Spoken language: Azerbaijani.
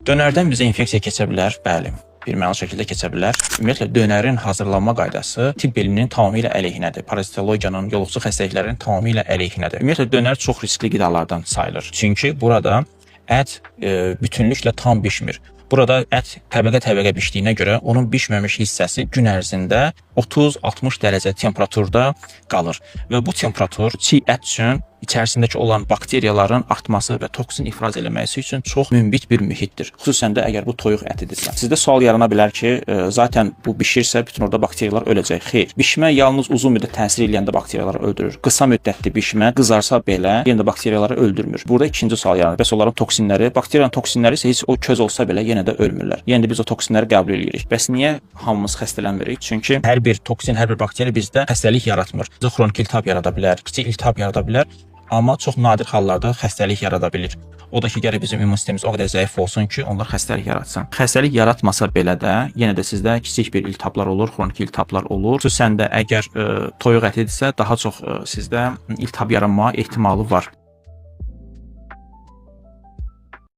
Dönərdən bizə infeksiya keçə bilər, bəli. Birmənalı şəkildə keçə bilər. Ümumiyyətlə, dönərin hazırlanma qaydası tibb elminin tamamilə əleyhinədir. Parazitologiyanın, yoluxucu xəstəliklərin tamamilə əleyhinədir. Ümumiyyətlə, dönər çox riskli qidalardan sayılır. Çünki burada ət bütünlüklə tam bişmir. Burada ət təbəqə-təbəqə bişdiyinə görə onun bişməmiş hissəsi gün ərzində 30-60 dərəcə temperaturda qalır. Və bu temperatur çiğ ət üçün içərisindəki olan bakteriyaların artması və toksin ifraz eləməsi üçün çox münbit bir mühitdir. Xüsusən də əgər bu toyuq ətidirsə. Sizdə sual yarana bilər ki, zaten bu bişirsə bütün orada bakteriyalar öləcək. Xeyr. Bişmə yalnız uzun müddət təsir eləyəndə bakteriyaları öldürür. Qısa müddətli bişmə qızarsa belə yenə də bakteriyaları öldürmür. Burada ikinci sual yaranır. Bəs onların toksinləri, bakteriyanın toksinləri isə heç o köz olsa belə yenə də ölmürlər. Yəni də biz o toksinləri qəbul edirik. Bəs niyə hamımız xəstələnmirik? Çünki hər bir toksin, hər bir bakteriya bizdə xəstəlik yaratmır. Bizdə xronik iltihab yarada bilər, kiçik iltihab yarada bilər. Amma çox nadir hallarda xəstəlik yarada bilir. O da ki, gərək bizim immun sistemimiz o qədər zəif olsun ki, onlar xəstəlik yaratsın. Xəstəlik yaratmasa belə də, yenə də sizdə kiçik bir iltihablar olur, xronik iltihablar olur. Xüsusən də əgər toyuq ətidirsə, daha çox sizdə iltihab yaranma ehtimalı var.